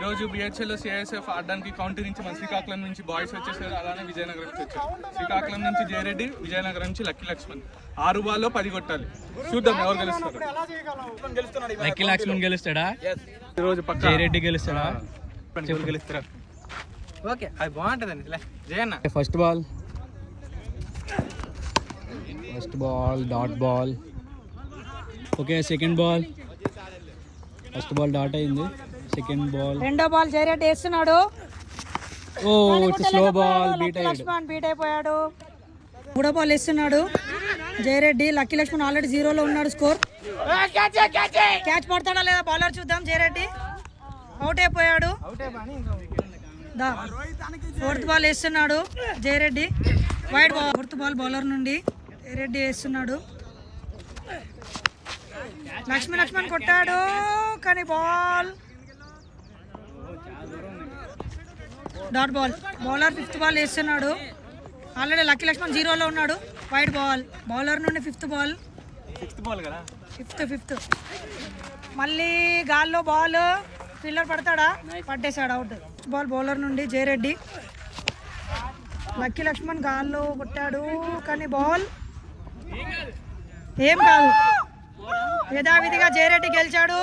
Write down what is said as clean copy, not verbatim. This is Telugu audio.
ఈరోజు బిహెచ్ఎల్ సిఐఎస్ఎఫ్ ఆడడానికి కౌంటీ నుంచి మన శ్రీకాకుళం నుంచి బాయ్స్ వచ్చేసారు, అలానే విజయనగరం నుంచి వచ్చారు. శ్రీకాకుళం నుంచి జయరెడ్డి, విజయనగరం నుంచి లక్కీ లక్ష్మణ్. 6 బాల్లో 10 కొట్టాలి. చూద్దాం ఎవరు గెలుస్తారు. లక్కీ లక్ష్మణ్ గెలుస్తాడా? ఈరోజు పక్క జయరెడ్డి గెలుస్తాడా? ఎవరు గెలుస్తారా? ఓకే, అది బాగుంటుందండి. Jayanna first ball dot ball. Okay, second ball. First ball dot అయింది. సెకండ్ బాల్, రెండో బాల్ జయరెడ్డి వేస్తున్నాడు. Oh it's slow ball, beat Laxman beat అయిపోయాడు. మూడో బాల్ వేస్తున్నాడు జయరెడ్డి. లక్కీ లక్ష్మణ్ ఆల్రెడీ 0లో ఉన్నాడు. స్కోర్ క్యాచ్ పడతాడా లేదా బౌలర్ చూద్దాం. జయరెడ్డి అవుట్ అయిపోయాడు. ఫోర్త్ బాల్ వేస్తున్నాడు Jayareddy. Wide ball. Fourth ball bowler నుండి జయరెడ్డి వేస్తున్నాడు. లక్ష్మణ్ కొట్టాడు కానీ ball dot ball. Bowler fifth ball వేస్తున్నాడు. ఆల్రెడీ లక్కీ లక్ష్మణ్ 0లో ఉన్నాడు. Wide ball. బౌలర్ నుండి ఫిఫ్త్ బాల్ కదా, ఫిఫ్త్. మళ్ళీ గాల్లో బాల్. ఫీల్డర్ పడతాడా? పట్టేశాడు, అవుట్. బాల్ బౌలర్ నుండి జయరెడ్డి. లక్కీ లక్ష్మణ్ గాల్లో కొట్టాడు కానీ బాల్ ఏం కాదు. యథావిధిగా జయరెడ్డి గెలిచాడు.